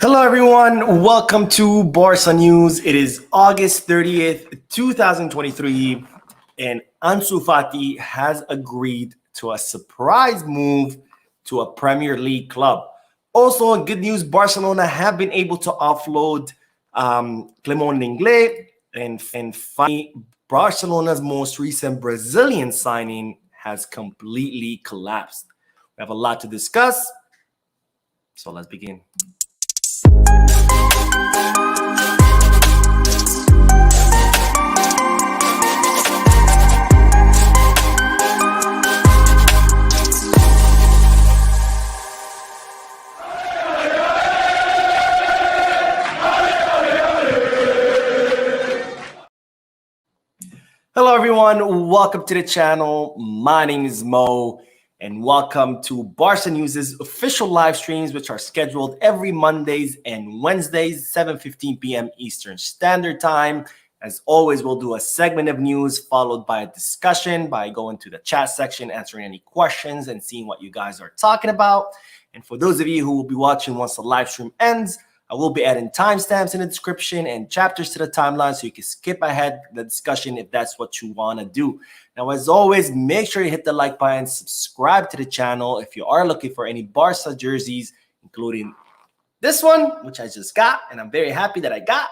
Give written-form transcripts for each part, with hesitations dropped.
Hello, everyone. Welcome to Barca News. It is August 30th, 2023, and Ansu Fati has agreed to a surprise move to a Premier League club. Also, in good news, Barcelona have been able to offload Lenglet, and finally, Barcelona's most recent Brazilian signing has completely collapsed. We have a lot to discuss, so let's begin. Hello, everyone. Welcome to the channel. My name is Mo, and welcome to Barca News' official live streams, which are scheduled every Mondays and Wednesdays, 7:15 p.m. Eastern Standard Time. As always, we'll do a segment of news followed by a discussion by going to the chat section, answering any questions, and seeing what you guys are talking about. And for those of you who will be watching once the live stream ends, I will be adding timestamps in the description and chapters to the timeline so you can skip ahead the discussion if that's what you want to do. Now, as always, make sure you hit the like button, subscribe to the channel if you are looking for any Barca jerseys, including this one, which I just got, and I'm very happy that I got.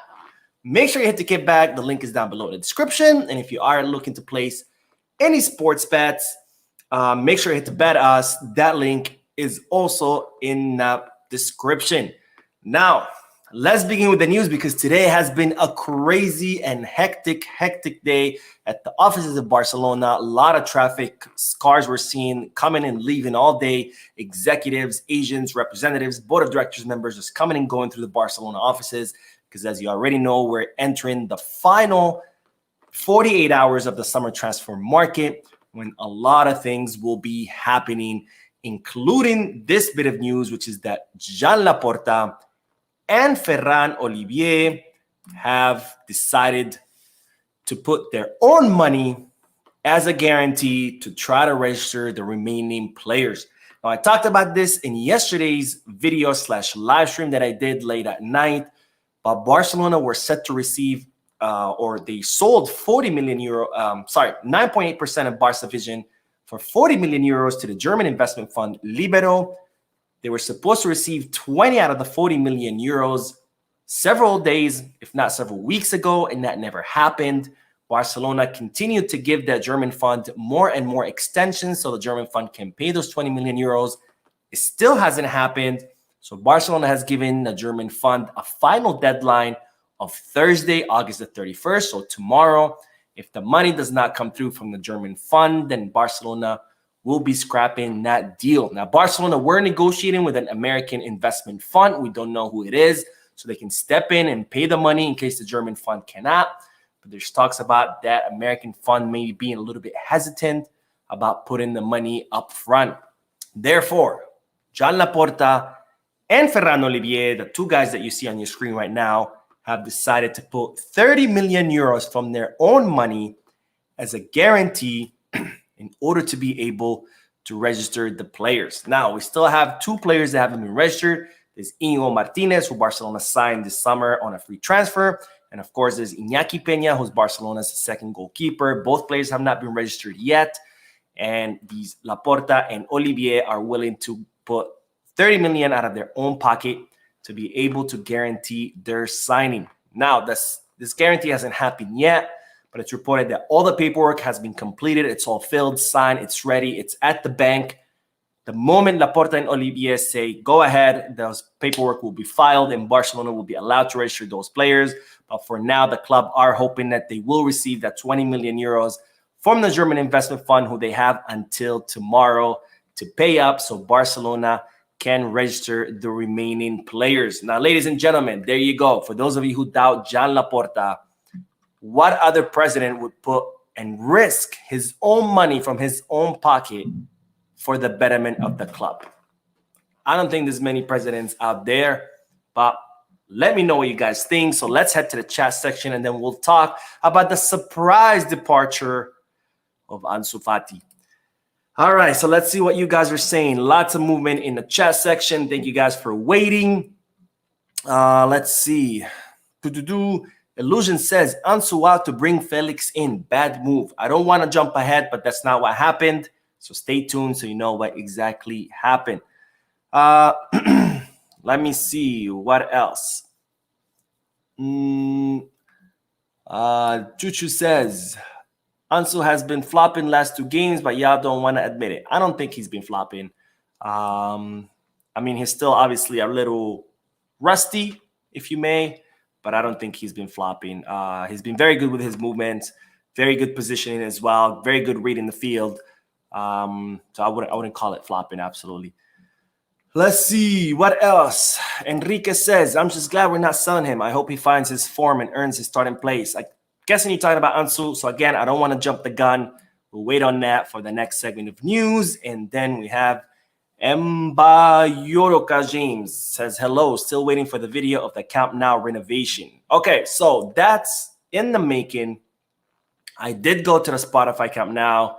Make sure you hit the kickback. The link is down below in the description. And if you are looking to place any sports bets, make sure you hit the bet us. That link is also in the description. Now, let's begin with the news because today has been a crazy and hectic day at the offices of Barcelona. A lot of traffic. Cars were seen coming and leaving all day. Executives, agents, representatives, board of directors members just coming and going through the Barcelona offices because, as you already know, we're entering the final 48 hours of the summer transfer market when a lot of things will be happening, including this bit of news, which is that Joan Laporta and Ferran Olivier have decided to put their own money as a guarantee to try to register the remaining players. Now, I talked about this in yesterday's video / live stream that I did late at night, but Barcelona were set to receive, or they sold 40 million euro, 9.8% of Barca Vision for 40 million euros to the German investment fund Libero. They were supposed to receive 20 out of the 40 million euros several days, if not several weeks ago, and that never happened. Barcelona continued to give the German fund more and more extensions so the German fund can pay those 20 million euros. It still hasn't happened. So Barcelona has given the German fund a final deadline of Thursday, August the 31st, so tomorrow. If the money does not come through from the German fund, then Barcelona will be scrapping that deal. Now, Barcelona were negotiating with an American investment fund. We don't know who it is, so they can step in and pay the money in case the German fund cannot. But there's talks about that American fund maybe being a little bit hesitant about putting the money up front. Therefore, Joan Laporta and Ferran Olivier, the two guys that you see on your screen right now, have decided to put 30 million euros from their own money as a guarantee in order to be able to register the players. Now, we still have two players that haven't been registered. There's Íñigo Martinez, who Barcelona signed this summer on a free transfer. And of course, there's Iñaki Peña, who's Barcelona's second goalkeeper. Both players have not been registered yet. And these Laporta and Olivier are willing to put 30 million out of their own pocket to be able to guarantee their signing. Now, this guarantee hasn't happened yet, but it's reported that all the paperwork has been completed. It's all filled, signed, it's ready, it's at the bank. The moment Laporta and Olivier say, go ahead, those paperwork will be filed and Barcelona will be allowed to register those players. But for now, the club are hoping that they will receive that 20 million euros from the German investment fund, who they have until tomorrow to pay up so Barcelona can register the remaining players. Now, ladies and gentlemen, there you go. For those of you who doubt Joan Laporta, what other president would put and risk his own money from his own pocket for the betterment of the club? I don't think there's many presidents out there, but let me know what you guys think. So let's head to the chat section and then we'll talk about the surprise departure of Ansu Fati. All right, so let's see what you guys are saying. Lots of movement in the chat section. Thank you guys for waiting. Let's see. Illusion says Ansu out to bring Felix in. Bad move. I don't want to jump ahead, but that's not what happened. So stay tuned so you know what exactly happened. Let me see. What else? Chuchu says Ansu has been flopping last 2 games, but y'all don't want to admit it. I don't think he's been flopping. I mean, he's still obviously a little rusty, if you may, but I don't think he's been flopping. He's been very good with his movements, very good positioning as well, very good reading the field. So I wouldn't call it flopping, absolutely. Let's see, what else? Enrique says, I'm just glad we're not selling him. I hope he finds his form and earns his starting place. I'm guessing you're talking about Ansu. So again, I don't want to jump the gun. We'll wait on that for the next segment of news. And then we have Yoroka James says, hello, still waiting for the video of the Camp Nou renovation. Okay, so that's in the making. I did go to the Spotify Camp Nou.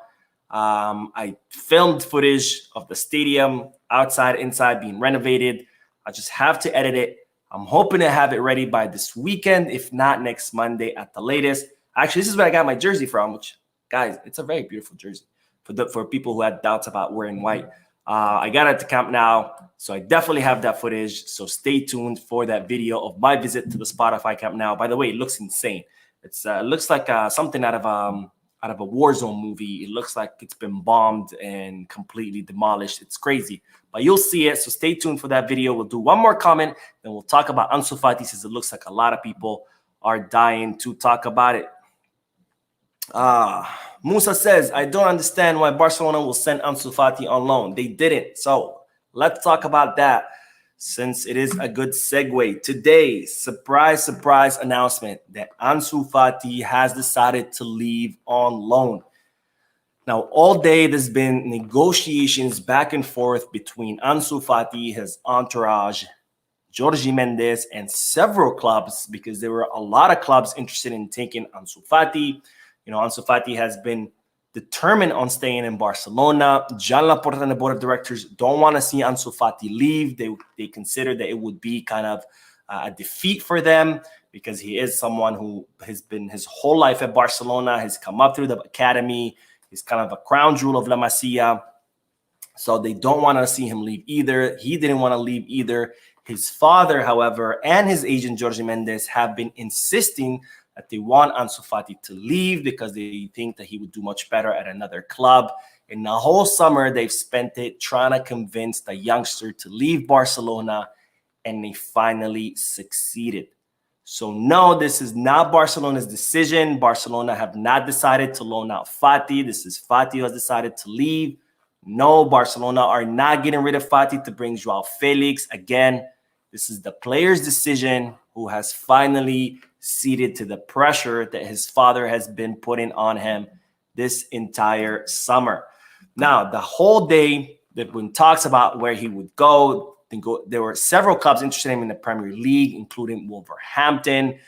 I filmed footage of the stadium, outside, inside, being renovated. I just have to edit it. I'm hoping to have it ready by this weekend, if not next Monday at the latest. Actually, this is where I got my jersey from, which, guys, it's a very beautiful jersey for people who had doubts about wearing white. I got it at the Camp Nou, so I definitely have that footage. So stay tuned for that video of my visit to the Spotify Camp Nou. By the way, it looks insane. It looks like something out of a war zone movie. It looks like it's been bombed and completely demolished. It's crazy, but you'll see it. So stay tuned for that video. We'll do one more comment, then we'll talk about Ansu Fati, since it looks like a lot of people are dying to talk about it. Musa says, I don't understand why Barcelona will send Ansu Fati on loan. They didn't. So let's talk about that, since it is a good segue. Today, surprise announcement that Ansu Fati has decided to leave on loan. Now, all day there's been negotiations back and forth between Ansu Fati, his entourage, Jorge Mendes, and several clubs, because there were a lot of clubs interested in taking Ansu Fati. You know, Ansu Fati has been determined on staying in Barcelona. Joan Laporta and the board of directors don't want to see Ansu Fati leave. They consider that it would be kind of a defeat for them, because he is someone who has been his whole life at Barcelona, has come up through the academy. He's kind of a crown jewel of La Masia. So they don't want to see him leave either. He didn't want to leave either. His father, however, and his agent, Jorge Mendes, have been insisting that they want Ansu Fati to leave because they think that he would do much better at another club. And the whole summer, they've spent it trying to convince the youngster to leave Barcelona, and they finally succeeded. So no, this is not Barcelona's decision. Barcelona have not decided to loan out Fati. This is Fati who has decided to leave. No, Barcelona are not getting rid of Fati to bring Joao Felix. Again, this is the player's decision, who has finally ceded to the pressure that his father has been putting on him this entire summer. Now, the whole day, there have been talks about where he would go. There were several clubs interested in him in the Premier League, including Wolverhampton,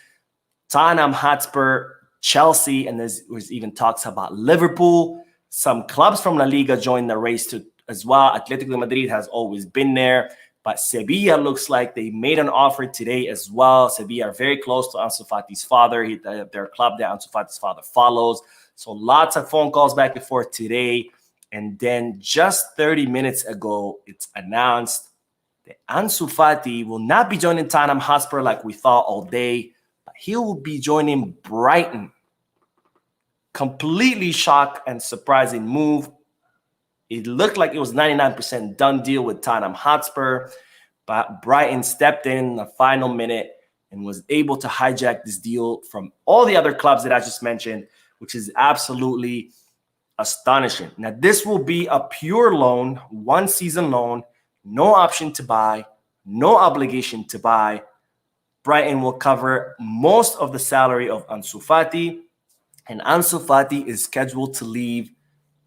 Tottenham Hotspur, Chelsea, and there was even talks about Liverpool. Some clubs from La Liga joined the race too, as well. Atletico de Madrid has always been there, but Sevilla looks like they made an offer today as well. Sevilla are very close to Ansu Fati's father. Their club that Ansu Fati's father follows. So lots of phone calls back and forth today. And then just 30 minutes ago, it's announced that Ansu Fati will not be joining Tottenham Hotspur like we thought all day, but he will be joining Brighton. Completely shocked and surprising move. It looked like it was 99% done deal with Tottenham Hotspur, but Brighton stepped in the final minute and was able to hijack this deal from all the other clubs that I just mentioned, which is absolutely astonishing. Now, this will be a pure loan, 1 season loan, no option to buy, no obligation to buy. Brighton will cover most of the salary of Ansu Fati, and Ansu Fati is scheduled to leave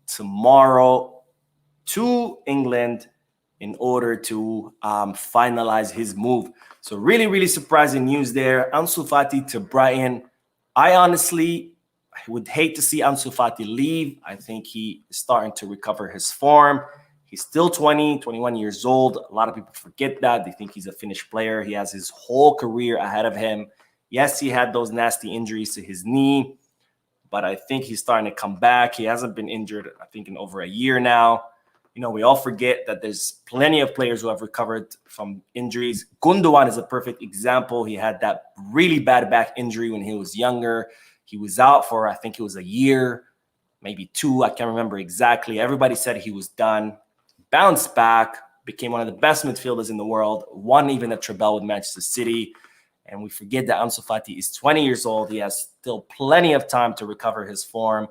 tomorrow to England in order to finalize his move. So really surprising news there. Ansu Fati to Brighton. I honestly would hate to see Ansu Fati leave. I think he is starting to recover his form. He's still 20, 21 years old. A lot of people forget that. They think he's a finished player. He has his whole career ahead of him. Yes, he had those nasty injuries to his knee, but I think he's starting to come back. He hasn't been injured, I think, in over a year now. You know, we all forget that there's plenty of players who have recovered from injuries. Gundogan is a perfect example. He had that really bad back injury when he was younger. He was out for, I think it was a year, maybe 2. I can't remember exactly. Everybody said he was done. Bounced back, became one of the best midfielders in the world, won even a treble with Manchester City. And we forget that Ansu Fati is 20 years old. He has still plenty of time to recover his form,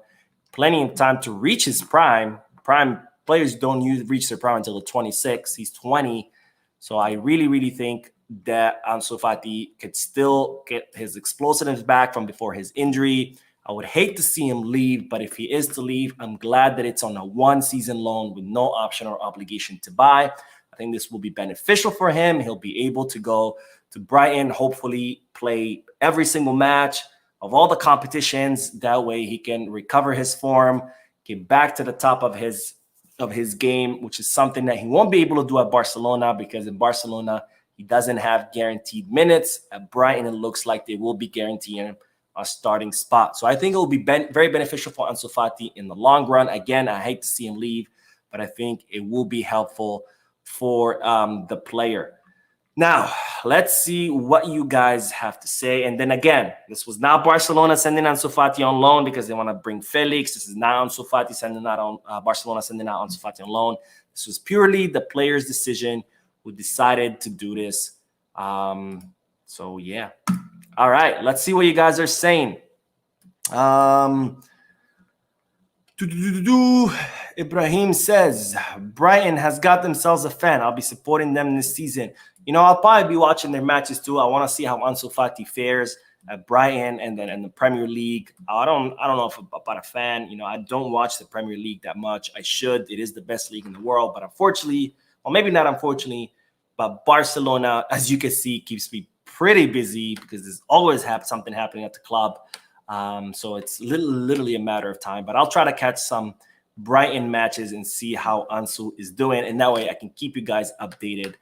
plenty of time to reach his prime. Prime players don't reach their prime until the 26. He's 20. So I really, really think that Ansu Fati could still get his explosiveness back from before his injury. I would hate to see him leave, but if he is to leave, I'm glad that it's on a 1-season loan with no option or obligation to buy. I think this will be beneficial for him. He'll be able to go to Brighton, hopefully play every single match of all the competitions. That way he can recover his form, get back to the top of his game, which is something that he won't be able to do at Barcelona, because in Barcelona, he doesn't have guaranteed minutes. At Brighton, it looks like they will be guaranteeing him a starting spot. So I think it will be very beneficial for Ansu Fati in the long run. Again, I hate to see him leave, but I think it will be helpful for the player. Now, let's see what you guys have to say. And then again, this was not Barcelona sending Ansu Fati on loan because they want to bring Felix. This is not Ansu Fati sending out on Barcelona sending out Ansu Fati on loan. This was purely the player's decision who decided to do this. So yeah. All right, let's see what you guys are saying. Ibrahim says, Brighton has got themselves a fan. I'll be supporting them this season. You know, I'll probably be watching their matches too. I want to see how Ansu Fati fares at Brighton and then in the Premier League. I don't know if about a fan. You know, I don't watch the Premier League that much. I should. It is the best league in the world. But unfortunately, or maybe not unfortunately, but Barcelona, as you can see, keeps me pretty busy because there's always something happening at the club. So it's literally a matter of time. But I'll try to catch some Brighton matches and see how Ansu is doing. And that way I can keep you guys updated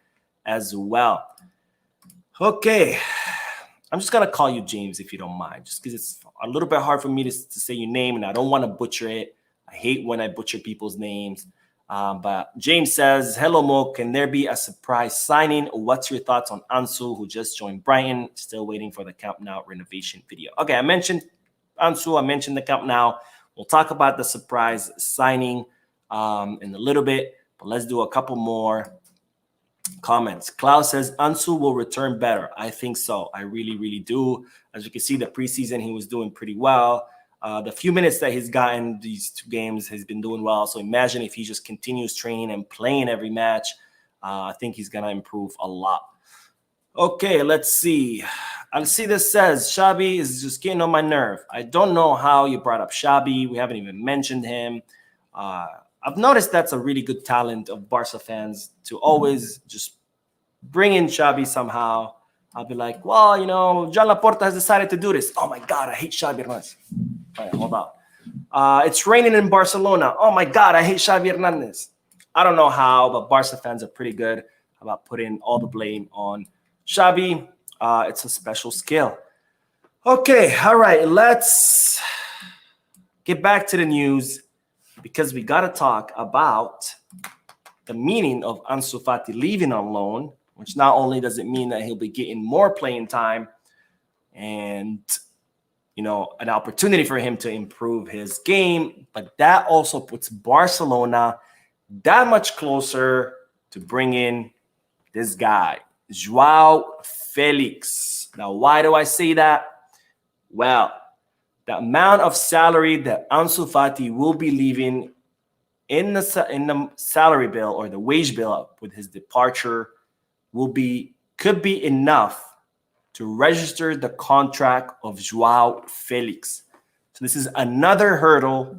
as well. Okay. I'm just going to call you James if you don't mind, just because it's a little bit hard for me to say your name and I don't want to butcher it. I hate when I butcher people's names. But James says, hello, Mo. Can there be a surprise signing? What's your thoughts on Ansu, who just joined Brighton? Still waiting for the Camp Nou renovation video. Okay, I mentioned Ansu. I mentioned the Camp Nou. We'll talk about the surprise signing in a little bit. But let's do a couple more comments. Klaus says, Ansu will return better. I think so. I really, really do. As you can see, the preseason, he was doing pretty well. The few minutes that he's gotten these 2 games has been doing well. So imagine if he just continues training and playing every match. I think he's going to improve a lot. Okay, let's see. Alcida says, Xabi is just getting on my nerve. I don't know how you brought up Xabi. We haven't even mentioned him. I've noticed that's a really good talent of Barca fans to always just bring in Xabi somehow. I'll be like, well, you know, Joan Laporta has decided to do this. Oh, my God, I hate Xabi Hernandez. All right, hold on. It's raining in Barcelona. Oh, my God, I hate Xavi Hernandez. I don't know how, but Barca fans are pretty good about putting all the blame on Xabi. It's a special skill. Okay, all right, let's get back to the news because we got to talk about the meaning of Ansu Fati leaving on loan, which not only does it mean that he'll be getting more playing time and, you know, an opportunity for him to improve his game, but that also puts Barcelona that much closer to bring in this guy, Joao Felix. Now, why do I say that? Well, the amount of salary that Ansu Fati will be leaving in the salary bill or the wage bill with his departure could be enough to register the contract of Joao Felix. So this is another hurdle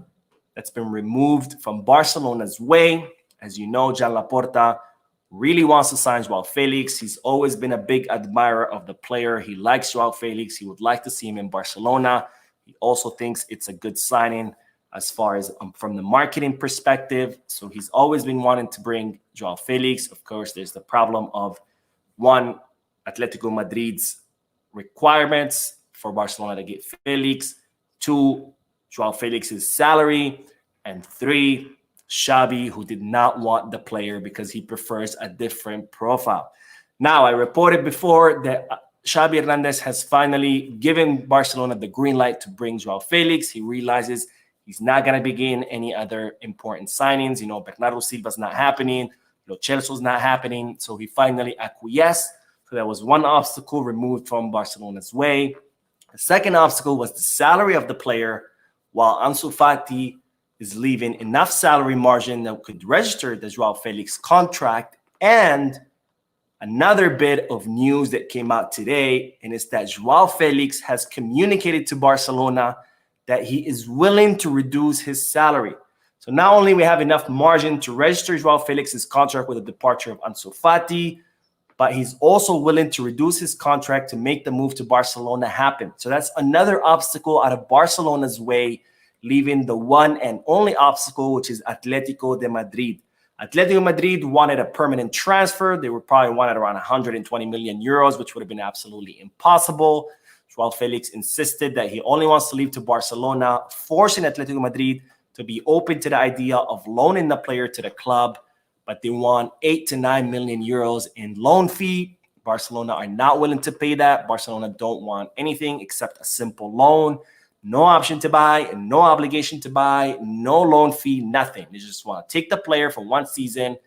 that's been removed from Barcelona's way. As you know, Joan Laporta really wants to sign Joao Felix. He's always been a big admirer of the player. He likes Joao Felix. He would like to see him in Barcelona. He also thinks it's a good signing as far as from the marketing perspective. So he's always been wanting to bring Joao Felix. Of course, there's the problem of one, Atletico Madrid's requirements for Barcelona to get Felix. Two, Joao Felix's salary. And three, Xavi, who did not want the player because he prefers a different profile. Now, I reported before that Xavi Hernandez has finally given Barcelona the green light to bring Joao Felix. He realizes he's not going to begin any other important signings. You know, Bernardo Silva's not happening. Lo Celso's not happening. So he finally acquiesced. So that was one obstacle removed from Barcelona's way. The second obstacle was the salary of the player, while Ansu Fati is leaving enough salary margin that could register the Joao Felix contract. And another bit of news that came out today, and it's that Joao Felix has communicated to Barcelona that he is willing to reduce his salary. So not only we have enough margin to register Joao Felix's contract with the departure of Ansu Fati, but he's also willing to reduce his contract to make the move to Barcelona happen. So that's another obstacle out of Barcelona's way, leaving the one and only obstacle, which is Atletico de Madrid. Atletico Madrid wanted a permanent transfer. They would probably wanted around 120 million euros, which would have been absolutely impossible. Joao Felix insisted that he only wants to leave to Barcelona, forcing Atletico Madrid to be open to the idea of loaning the player to the club, but they want 8 to 9 million euros in loan fee. Barcelona are not willing to pay that. Barcelona don't want anything except a simple loan. No option to buy, no obligation to buy, no loan fee, nothing. They just want to take the player for one season,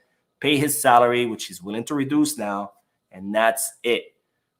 pay his salary, which he's willing to reduce now, and that's it.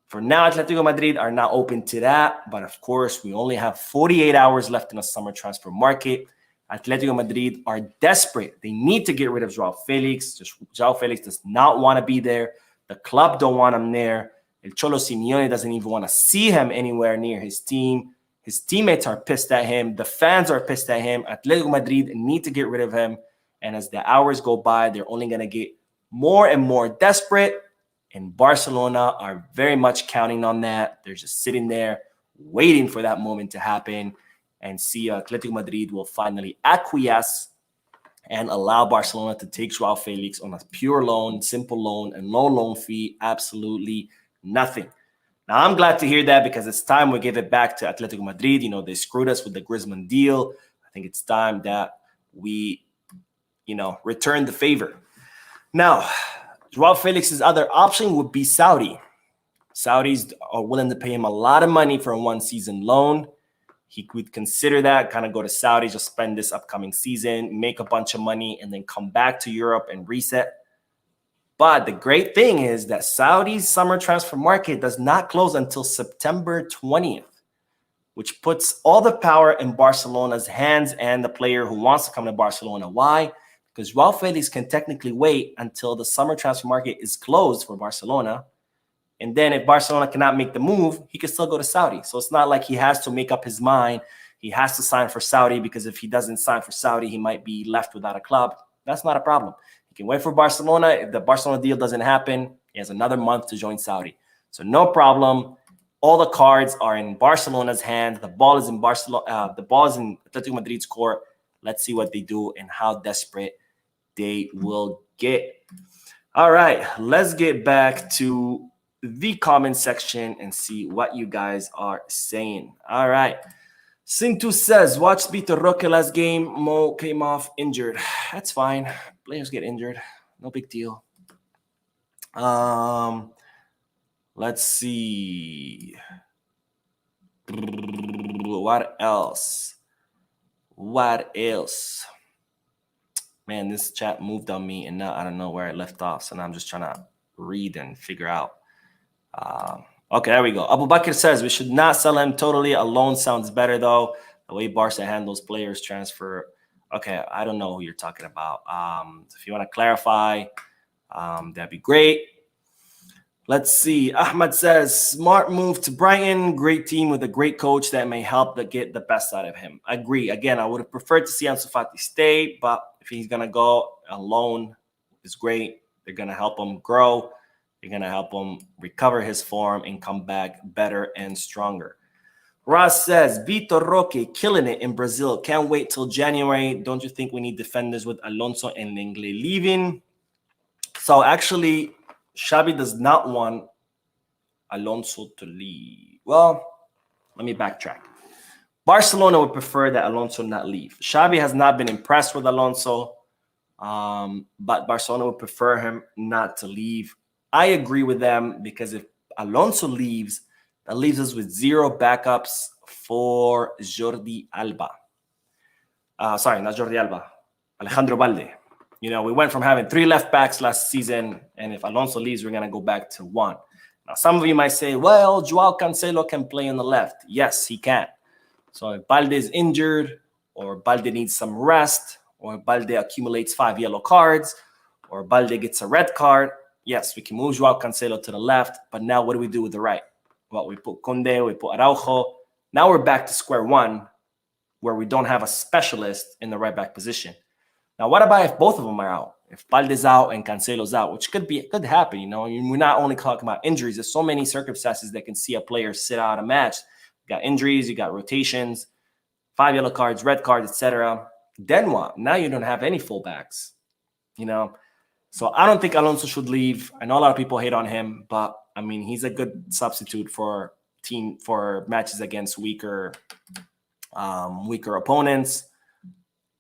For now, Atletico Madrid are not open to that, but of course, we only have 48 hours left in the summer transfer market. Atletico Madrid are desperate. They need to get rid of Joao Felix. Joao Felix does not want to be there. The club don't want him there. El Cholo Simeone doesn't even want to see him anywhere near his team. His teammates are pissed at him. The fans are pissed at him. Atletico Madrid need to get rid of him. And as the hours go by, they're only going to get more and more desperate. And Barcelona are very much counting on that. They're just sitting there waiting for that moment to happen, and see Atletico Madrid will finally acquiesce and allow Barcelona to take Joao Felix on a pure loan, simple loan, and no loan fee, absolutely nothing. Now, I'm glad to hear that because it's time we give it back to Atletico Madrid. You know, they screwed us with the Griezmann deal. I think it's time that we, return the favor. Now, Joao Felix's other option would be Saudi. Saudis are willing to pay him a lot of money for a one-season loan. He could consider that, kind of go to Saudi, just spend this upcoming season, make a bunch of money, and then come back to Europe and reset. But the great thing is that Saudi's summer transfer market does not close until September 20th, which puts all the power in Barcelona's hands and the player who wants to come to Barcelona. Why? Because Joao Felix can technically wait until the summer transfer market is closed for Barcelona. And then if Barcelona cannot make the move, he can still go to Saudi. So it's not like he has to make up his mind. He has to sign for Saudi, because if he doesn't sign for Saudi, he might be left without a club. That's not a problem. He can wait for Barcelona. If the Barcelona deal doesn't happen, he has another month to join Saudi. So no problem. All the cards are in Barcelona's hands. The ball is in Barcelona. The ball is in Atletico Madrid's court. Let's see what they do and how desperate they will get. All right, let's get back to the comment section and see what you guys are saying. All right. Sintu says, watch Vitor Roque last game. Mo came off injured. That's fine. Players get injured. No big deal. Let's see. What else? Man, this chat moved on me, and now I don't know where it left off. So now I'm just trying to read and figure out. Okay, there we go. Abu Bakr says we should not sell him totally. A loan sounds better, though. The way Barca handles players transfer. Okay, I don't know who you're talking about. If you want to clarify, that'd be great. Let's see. Ahmad says, smart move to Brighton. Great team with a great coach that may help to get the best out of him. I agree. Again, I would have preferred to see Ansu Fati stay, but if he's going to go alone, it's great. They're going to help him grow. They're going to help him recover his form and come back better and stronger. Ross says, Vitor Roque killing it in Brazil. Can't wait till January. Don't you think we need defenders with Alonso and Lenglet leaving? So actually, Xabi does not want Alonso to leave. Well, let me backtrack. Barcelona would prefer that Alonso not leave. Xabi has not been impressed with Alonso, but Barcelona would prefer him not to leave. I agree with them because if Alonso leaves, that leaves us with 0 backups for Jordi Alba. Sorry, not Jordi Alba. Alejandro Balde. You know, we went from having 3 left backs last season, and if Alonso leaves, we're going to go back to 1. Now, some of you might say, well, Joao Cancelo can play on the left. Yes, he can. So if Balde is injured, or Balde needs some rest, or Balde accumulates 5 yellow cards, or Balde gets a red card, yes, we can move Joao Cancelo to the left. But now what do we do with the right? Well, we put Conde, we put Araujo. Now we're back to square one, where we don't have a specialist in the right back position. Now, what about if both of them are out? If Balde's out and Cancelo's out, which could happen, you know. I mean, we're not only talking about injuries. There's so many circumstances that can see a player sit out a match. You got injuries, you got rotations, 5 yellow cards, red cards, etc. Then what? Now you don't have any fullbacks, you know. So I don't think Alonso should leave. I know a lot of people hate on him, but I mean, he's a good substitute for matches against weaker opponents.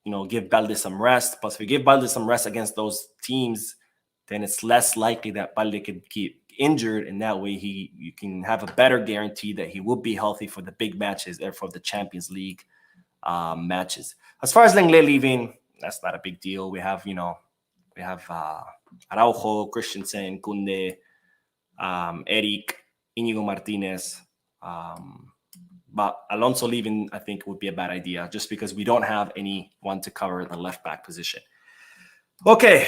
You know, give Balde some rest. Plus, if you give Balde some rest against those teams, then it's less likely that Balde could keep injured, and that way you can have a better guarantee that he will be healthy for the big matches and for the Champions League matches. As far as Lenglet leaving, that's not a big deal. We have Araujo, Christensen, Kunde, Eric, Inigo Martinez. But Alonso leaving, I think, would be a bad idea just because we don't have anyone to cover the left back position. Okay,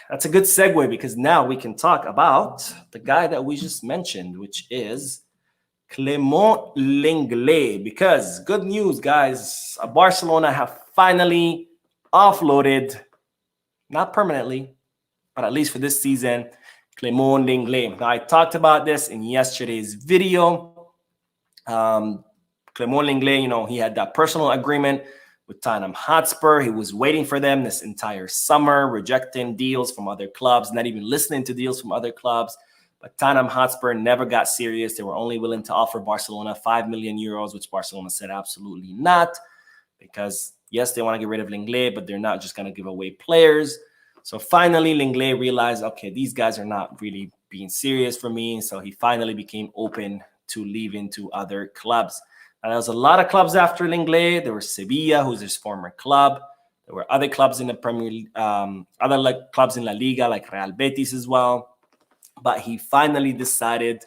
that's a good segue because now we can talk about the guy that we just mentioned, which is Clement Lenglet. Because good news, guys, Barcelona have finally offloaded, not permanently, but at least for this season, Clement Lenglet. Now, I talked about this in yesterday's video. Clement Lenglet, you know, he had that personal agreement with Tottenham Hotspur. He was waiting for them this entire summer, rejecting deals from other clubs, not even listening to deals from other clubs. But Tottenham Hotspur never got serious. They were only willing to offer Barcelona 5 million euros, which Barcelona said absolutely not. Because, yes, they want to get rid of Lenglet, but they're not just going to give away players. So finally, Lenglet realized, okay, these guys are not really being serious for me. So he finally became open to leaving to other clubs. And there was a lot of clubs after Lenglet. There was Sevilla, who's his former club. There were other clubs in the Premier League, clubs in La Liga, like Real Betis as well. But he finally decided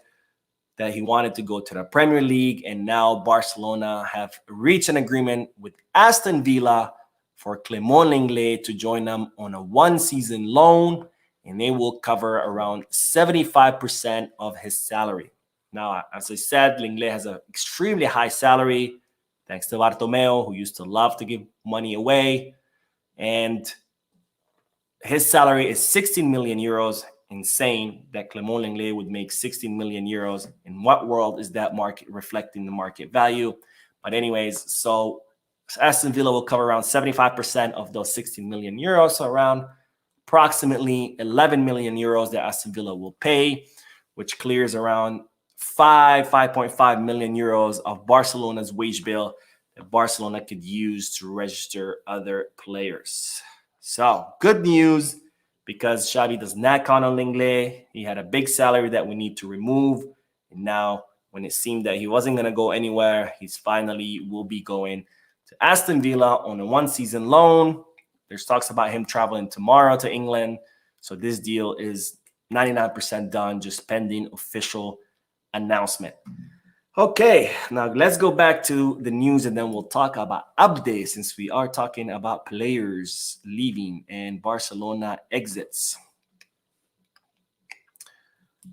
that he wanted to go to the Premier League. And now Barcelona have reached an agreement with Aston Villa for Clement Lenglet to join them on a 1-season loan. And they will cover around 75% of his salary. Now, as I said, Lenglet has an extremely high salary, thanks to Bartomeu, who used to love to give money away. And his salary is 16 million euros. Insane that Clement Lenglet would make 16 million euros. In what world is that market reflecting the market value? But anyways, so Aston Villa will cover around 75% of those 16 million euros, so around approximately 11 million euros that Aston Villa will pay, which clears around 5.5 million euros of Barcelona's wage bill that Barcelona could use to register other players. So good news, because Xavi does not count on Lenglet. He had a big salary that we need to remove. And now, when it seemed that he wasn't going to go anywhere, he's finally will be going to Aston Villa on a 1-season loan. There's talks about him traveling tomorrow to England. So this deal is 99% done, just pending official announcement. Okay, now let's go back to the news and then we'll talk about Abde, since we are talking about players leaving and Barcelona exits.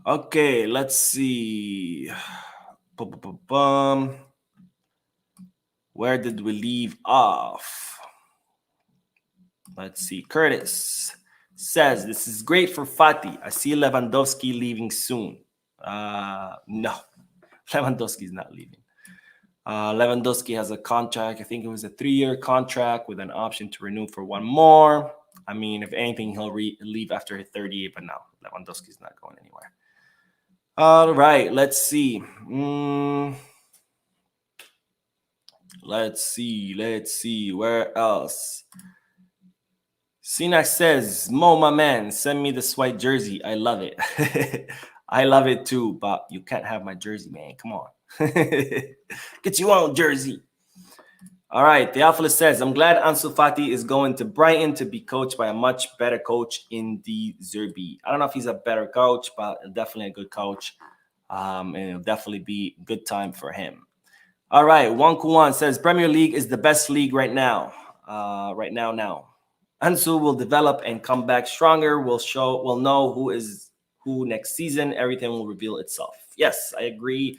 Okay, let's see. Where did we leave off? Let's see. Curtis says, this is great for Fati. I see Lewandowski leaving soon. No, Lewandowski is not leaving. Lewandowski has a contract. I think it was a 3-year contract with an option to renew for 1 more. I mean, if anything, he'll leave after 30, but no, Lewandowski's not going anywhere. All right, let's see. Let's see. Where else? Sinak says, Mo, my man, send me this white jersey. I love it. I love it too, but you can't have my jersey, man. Come on. Get your own jersey. All right. Theophilus says, I'm glad Ansu Fati is going to Brighton to be coached by a much better coach in the Zerbi. I don't know if he's a better coach, but definitely a good coach. And it'll definitely be a good time for him. All right. Wang Kuan says, Premier League is the best league right now. Now. Ansu will develop and come back stronger. We'll know who is who next season. Everything will reveal itself. Yes, I agree.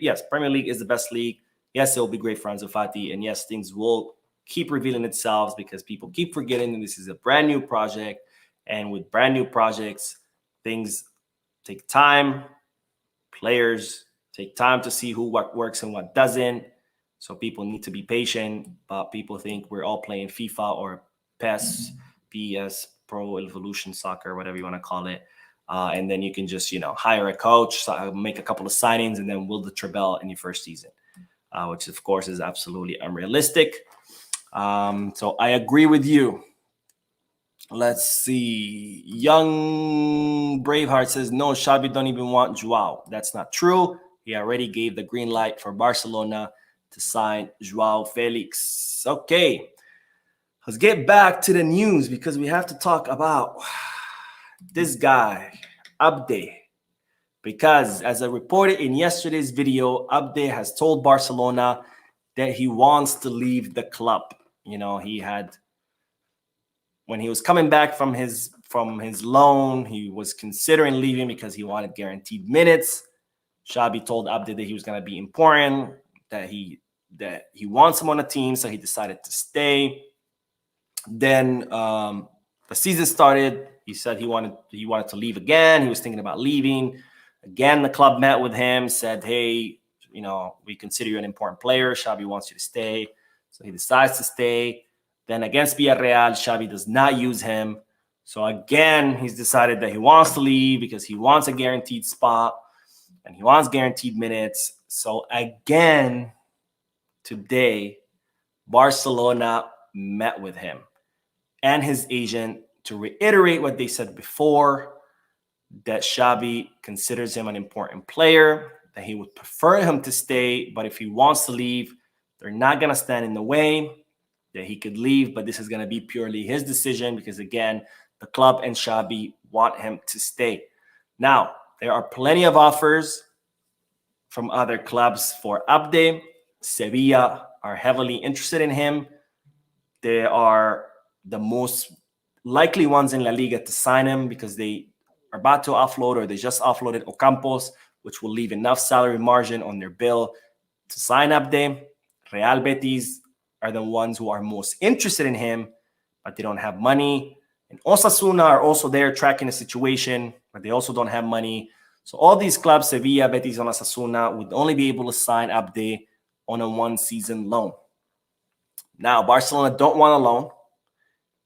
Yes, Premier League is the best league. Yes, it will be great for Ansu Fati. And yes, things will keep revealing itself because people keep forgetting that this is a brand new project. And with brand new projects, things take time. Players take time to see what works and what doesn't. So people need to be patient. But people think we're all playing FIFA or PS, Pro Evolution Soccer, whatever you want to call it. And then you can just, hire a coach, make a couple of signings, and then win the treble in your first season, which, of course, is absolutely unrealistic. So I agree with you. Let's see. Young Braveheart says, no, Xabi don't even want Joao. That's not true. He already gave the green light for Barcelona to sign Joao Felix. Okay. Let's get back to the news because we have to talk about this guy, Abde. Because as I reported in yesterday's video, Abde has told Barcelona that he wants to leave the club. When he was coming back from his loan, he was considering leaving because he wanted guaranteed minutes. Xabi told Abde that he was going to be important, that he wants him on the team, so he decided to stay. Then the season started. He said he wanted to leave again. He was thinking about leaving. Again, the club met with him, said, hey, we consider you an important player. Xabi wants you to stay. So he decides to stay. Then against Villarreal, Xabi does not use him. So again, he's decided that he wants to leave because he wants a guaranteed spot and he wants guaranteed minutes. So again, today, Barcelona met with him and his agent to reiterate what they said before, that Xabi considers him an important player, that he would prefer him to stay, but if he wants to leave, they're not going to stand in the way, that he could leave, but this is going to be purely his decision because, again, the club and Xabi want him to stay. Now, there are plenty of offers from other clubs for Abde. Sevilla are heavily interested in him. They are the most likely ones in La Liga to sign him because they are about to offload or they just offloaded Ocampos, which will leave enough salary margin on their bill to sign Abde. Real Betis are the ones who are most interested in him, but they don't have money. And Osasuna are also there tracking the situation, but they also don't have money. So all these clubs, Sevilla, Betis, and Osasuna, would only be able to sign Abde on a one-season loan. Now, Barcelona don't want a loan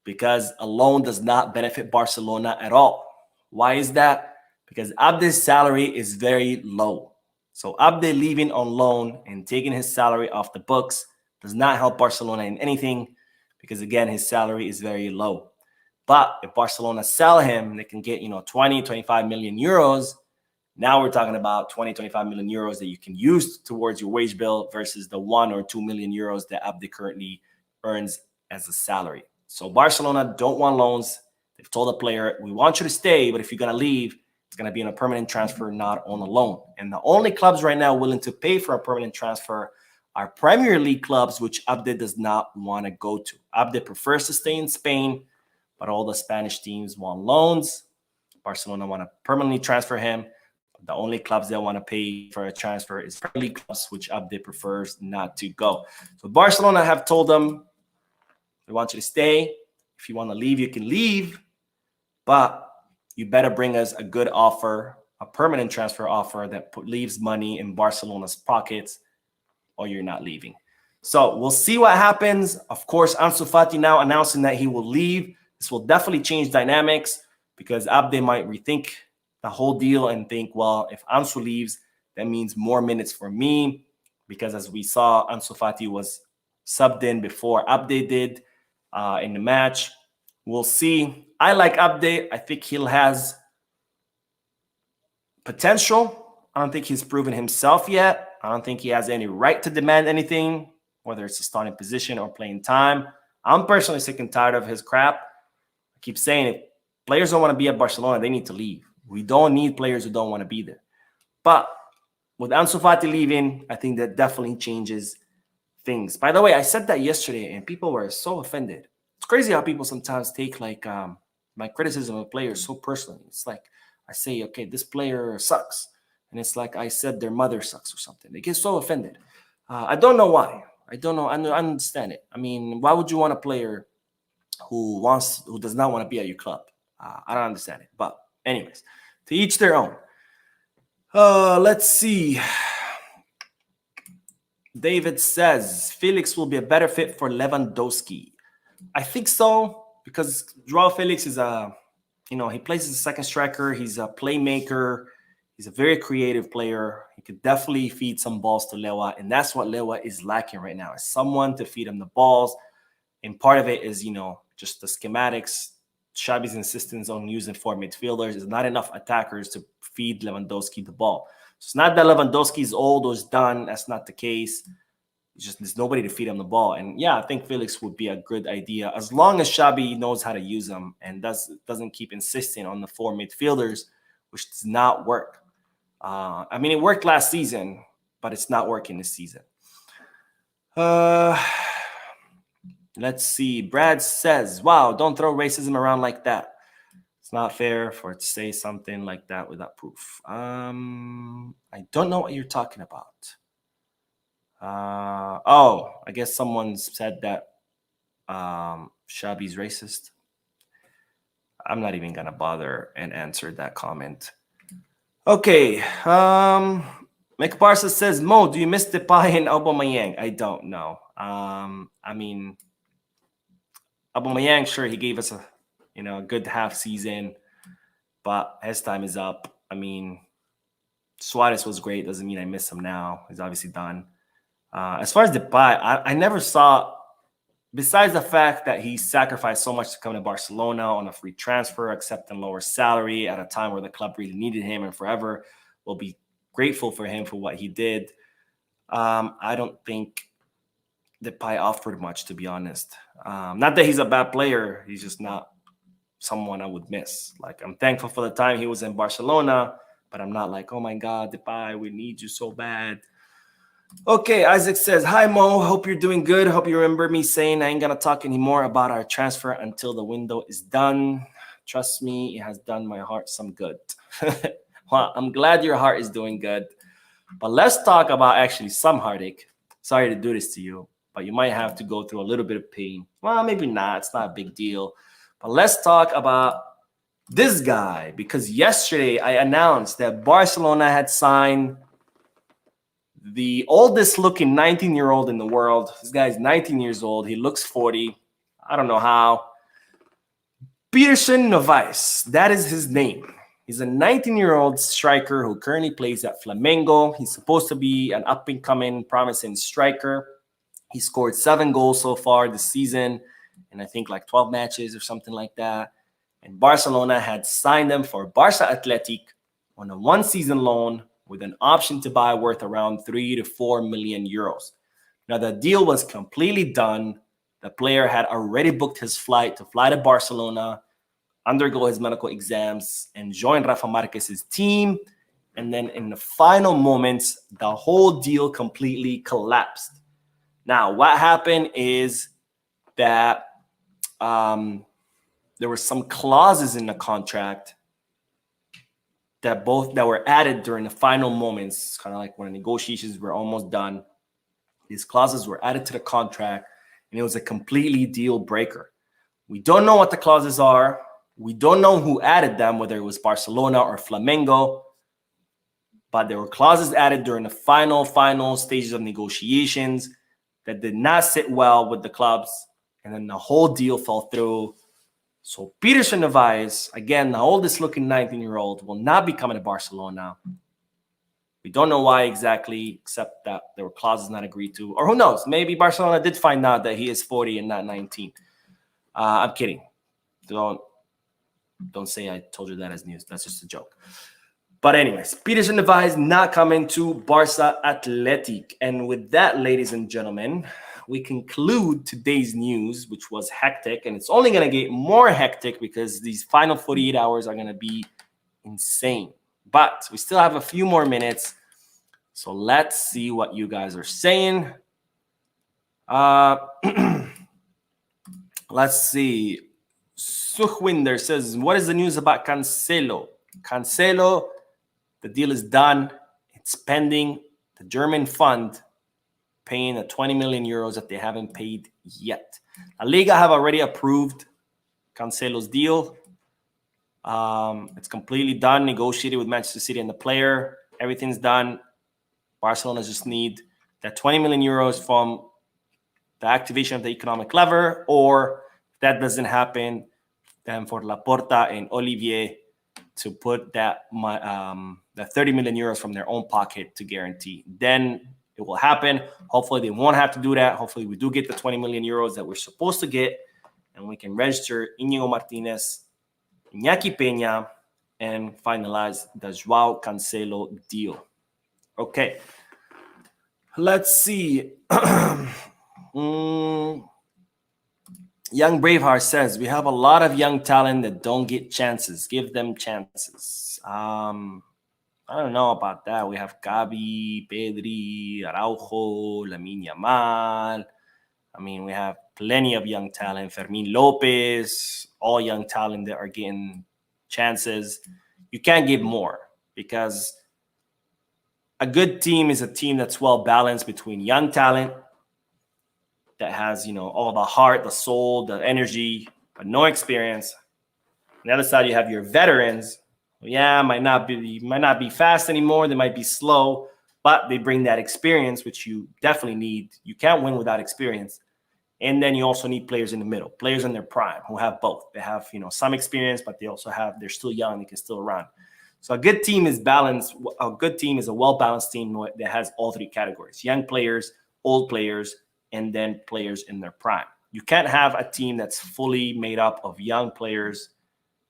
because a loan does not benefit Barcelona at all. Why is that? Because Abde's salary is very low. So Abde leaving on loan and taking his salary off the books does not help Barcelona in anything because, again, his salary is very low. But if Barcelona sell him, they can get, 20, 25 million euros. Now we're talking about 20, 25 million euros that you can use towards your wage bill versus the 1 or 2 million euros that Abde currently earns as a salary. So Barcelona don't want loans. They've told the player, we want you to stay, but if you're going to leave, it's going to be on a permanent transfer, not on a loan. And the only clubs right now willing to pay for a permanent transfer are Premier League clubs, which Abde does not want to go to. Abde prefers to stay in Spain, but all the Spanish teams want loans. Barcelona want to permanently transfer him. The only clubs that want to pay for a transfer is Premier League clubs, which Abde prefers not to go. So Barcelona have told them, we want you to stay. If you want to leave, you can leave. But you better bring us a good offer, a permanent transfer offer that leaves money in Barcelona's pockets. or you're not leaving. So we'll see what happens. Of course, Ansu Fati now announcing that he will leave. This will definitely change dynamics because Abde might rethink the whole deal and think, well, if Ansu leaves, that means more minutes for me. Because as we saw, Ansu Fati was subbed in before Abde did in the match. We'll see. I like Abde. I think he has potential. I don't think he's proven himself yet. I don't think he has any right to demand anything, whether it's a starting position or playing time. I'm personally sick and tired of his crap. I keep saying if players don't want to be at Barcelona, they need to leave. We don't need players who don't want to be there. But with Ansu Fati leaving, I think that definitely changes things. By the way, I said that yesterday and people were so offended. It's crazy how people sometimes take like my criticism of players so personally. It's like I say, okay, this player sucks. And it's like I said their mother sucks or something. They get so offended. I don't know why. I don't know. I understand it. I mean, why would you want a player who does not want to be at your club? I don't understand it. But anyways, to each their own. Let's see. David says Felix will be a better fit for Lewandowski. I think so because Joao Felix is he plays as a second striker. He's a playmaker. He's a very creative player. He could definitely feed some balls to Lewa, and that's what Lewa is lacking right now, is someone to feed him the balls. And part of it is, just the schematics. Xabi's insistence on using 4 midfielders. Is not enough attackers to feed Lewandowski the ball. So it's not that Lewandowski is old or is done. That's not the case. It's just there's nobody to feed him the ball. And yeah, I think Felix would be a good idea as long as Xabi knows how to use them and doesn't keep insisting on the 4 midfielders, which does not work. I mean, it worked last season, but it's not working this season. Let's see. Brad says, wow, don't throw racism around like that. It's not fair for it to say something like that without proof. I don't know what you're talking about. I guess someone said that Xabi's racist. I'm not even going to bother and answer that comment. Okay. Make Barca says, Mo, do you miss Depay and Aubameyang? I don't know. I mean, Aubameyang, sure, he gave us a good half season, but his time is up. I mean, Suarez was great. Doesn't mean I miss him now. He's obviously done. As far as Depay, I never saw, besides the fact that he sacrificed so much to come to Barcelona on a free transfer, accepting lower salary at a time where the club really needed him and forever will be grateful for him for what he did. I don't think Depay offered much, to be honest. Not that he's a bad player. He's just not someone I would miss. Like, I'm thankful for the time he was in Barcelona, but I'm not like, oh my God, Depay, we need you so bad. Okay, Isaac says, hi, Mo. Hope you're doing good. Hope you remember me saying I ain't going to talk anymore about our transfer until the window is done. Trust me, it has done my heart some good. Well, I'm glad your heart is doing good. But let's talk about actually some heartache. Sorry to do this to you, but you might have to go through a little bit of pain. Well, maybe not. It's not a big deal. But let's talk about this guy, because yesterday I announced that Barcelona had signed the oldest looking 19-year-old in the world. This guy's 19 years old. He looks 40. I don't know how. Peterson Novaes, that is his name. He's a 19-year-old striker who currently plays at Flamengo. He's supposed to be an up-and-coming, promising striker. He scored 7 goals so far this season, and I think like 12 matches or something like that. And Barcelona had signed him for Barca Athletic on a 1-season loan with an option to buy worth around 3 to 4 million euros. Now, the deal was completely done. The player had already booked his flight to fly to Barcelona, undergo his medical exams, and join Rafa Marquez's team. And then in the final moments, the whole deal completely collapsed. Now, what happened is that there were some clauses in the contract that were added during the final moments, kind of like when the negotiations were almost done. These clauses were added to the contract, and it was a completely deal breaker. We don't know what the clauses are. We don't know who added them, whether it was Barcelona or Flamengo. but there were clauses added during the final stages of negotiations that did not sit well with the clubs, and then the whole deal fell through. So Peterson Nevaez, again, the oldest looking 19-year-old, will not be coming to Barcelona. We don't know why exactly, except that there were clauses not agreed to. Or who knows? Maybe Barcelona did find out that he is 40 and not 19. I'm kidding. Don't say I told you that as news. That's just a joke. But anyways, Peterson Nevaez not coming to Barca Athletic. And with that, ladies and gentlemen, we conclude today's news, which was hectic. And it's only going to get more hectic because these final 48 hours are going to be insane. But we still have a few more minutes. So let's see what you guys are saying. Let's see. Sukhwinder says, what is the news about Cancelo? Cancelo, the deal is done. It's pending. The German fund paying the 20 million euros that they haven't paid yet. La Liga have already approved Cancelo's deal. It's completely done, negotiated with Manchester City and the player. Everything's done. Barcelona just need that 20 million euros from the activation of the economic lever, or if that doesn't happen, then for Laporta and Olivier to put that 30 million euros from their own pocket to guarantee. Then it will happen. Hopefully they won't have to do that. Hopefully we do get the 20 million euros that we're supposed to get, and we can register Íñigo Martínez, Iñaki Peña, and finalize the Joao Cancelo deal. Okay, let's see. Young Braveheart says, we have a lot of young talent that don't get chances. Give them chances. I don't know about that. We have Gabi, Pedri, Araujo, Lamine Yamal. I mean, we have plenty of young talent. Fermin Lopez, all young talent that are getting chances. You can't give more because a good team is a team that's well balanced between young talent that has, all the heart, the soul, the energy, but no experience. On the other side, you have your veterans. Yeah, might not be fast anymore. They might be slow, but they bring that experience, which you definitely need. You can't win without experience. And then you also need players in the middle, players in their prime who have both. They have, some experience, but they're still young. They can still run. So a good team is balanced. A good team is a well-balanced team that has all three categories: young players, old players, and then players in their prime. You can't have a team that's fully made up of young players,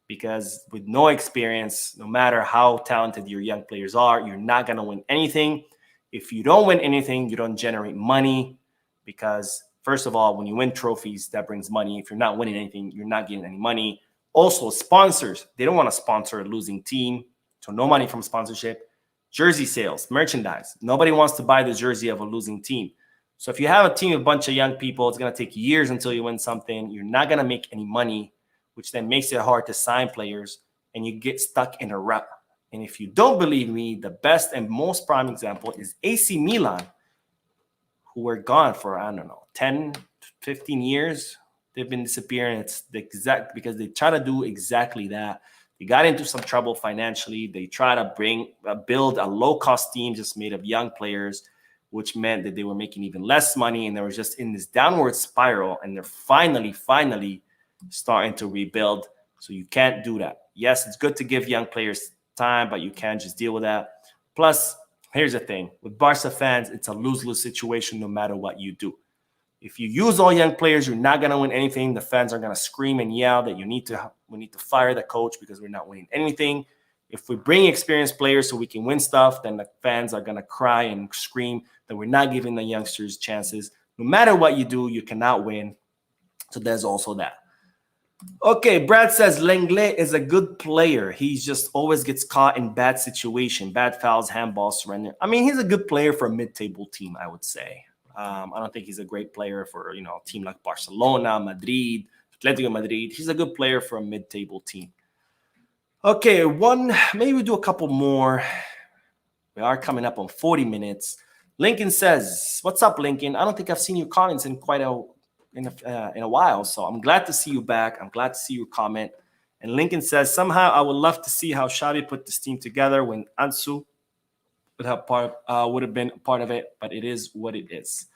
because with no experience, no matter how talented your young players are, you're not going to win anything. If you don't win anything, you don't generate money, because first of all, when you win trophies, that brings money. If you're not winning anything, you're not getting any money. Also, sponsors, they don't want to sponsor a losing team, so no money from sponsorship. Jersey sales, merchandise. Nobody wants to buy the jersey of a losing team. So if you have a team of a bunch of young people, it's going to take years until you win something. You're not going to make any money, which then makes it hard to sign players, and you get stuck in a rut. And if you don't believe me, the best and most prime example is AC Milan, who were gone for, 10, 15 years. They've been disappearing. It's because they try to do exactly that. They got into some trouble financially. They try to build a low-cost team just made of young players, which meant that they were making even less money, and they were just in this downward spiral, and they're finally starting to rebuild. So you can't do that. Yes, it's good to give young players time, but you can't just deal with that. Plus, here's the thing. With Barca fans, it's a lose-lose situation no matter what you do. If you use all young players, you're not going to win anything. The fans are going to scream and yell that we need to fire the coach because we're not winning anything. If we bring experienced players so we can win stuff, then the fans are going to cry and scream that we're not giving the youngsters chances. No matter what you do, you cannot win. So there's also that. Okay, Brad says Lenglet is a good player. He just always gets caught in bad situation, bad fouls, handballs, surrender. I mean, he's a good player for a mid-table team, I would say. I don't think he's a great player for, a team like Barcelona, Madrid, Atletico Madrid. He's a good player for a mid-table team. Okay, maybe we do a couple more. We are coming up on 40 minutes. Lincoln says, what's up, Lincoln? I don't think I've seen your comments in a while, so I'm glad to see you back. I'm glad to see your comment. And Lincoln says, somehow I would love to see how Xavi put this team together when Ansu would have been part of it, but it is what it is.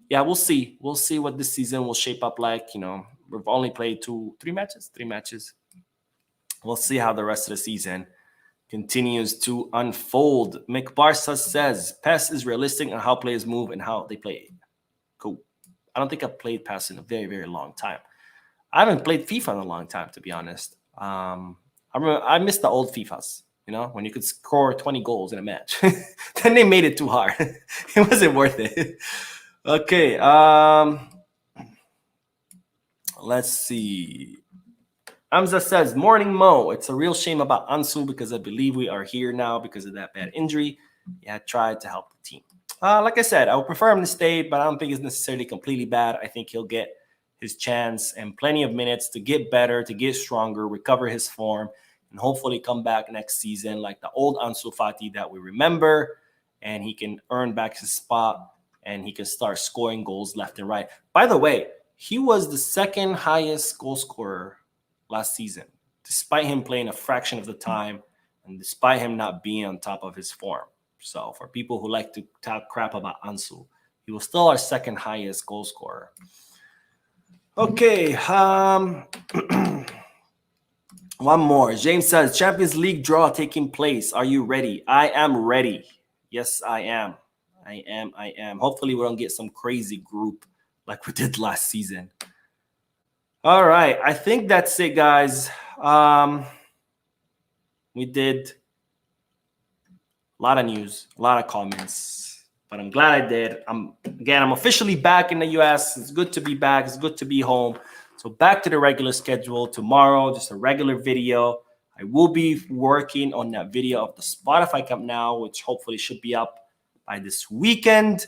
Yeah, we'll see. We'll see what this season will shape up like. We've only played three matches. We'll see how the rest of the season continues to unfold. McBarca says, PES is realistic on how players move and how they play. Cool. I don't think I've played PES in a very, very long time. I haven't played FIFA in a long time, to be honest. I miss the old FIFAs, when you could score 20 goals in a match. Then they made it too hard. It wasn't worth it. Okay. Let's see. Hamza says, morning Mo. It's a real shame about Ansu because I believe we are here now because of that bad injury. Yeah, I tried to help the team. Like I said, I would prefer him to stay, but I don't think it's necessarily completely bad. I think he'll get his chance and plenty of minutes to get better, to get stronger, recover his form, and hopefully come back next season like the old Ansu Fati that we remember, and he can earn back his spot and he can start scoring goals left and right. By the way, he was the second highest goal scorer last season, despite him playing a fraction of the time and despite him not being on top of his form. So for people who like to talk crap about Ansu, he was still our second highest goal scorer. Okay. One more. James says, Champions League draw taking place. Are you ready? I am ready. Yes, I am. I am. Hopefully we don't get some crazy group like we did last season. All right. I think that's it, guys. We did a lot of news, a lot of comments, but I'm glad I did. I'm officially back in the US. It's good to be back. It's good to be home. So back to the regular schedule tomorrow, just a regular video. I will be working on that video of the Spotify Cup now, which hopefully should be up by this weekend.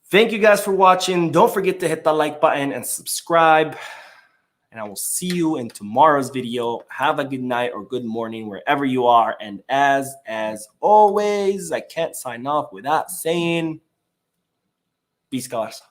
Thank you guys for watching. Don't forget to hit the like button and subscribe. And I will see you in tomorrow's video. Have a good night or good morning wherever you are. And as always, I can't sign off without saying peace, guys.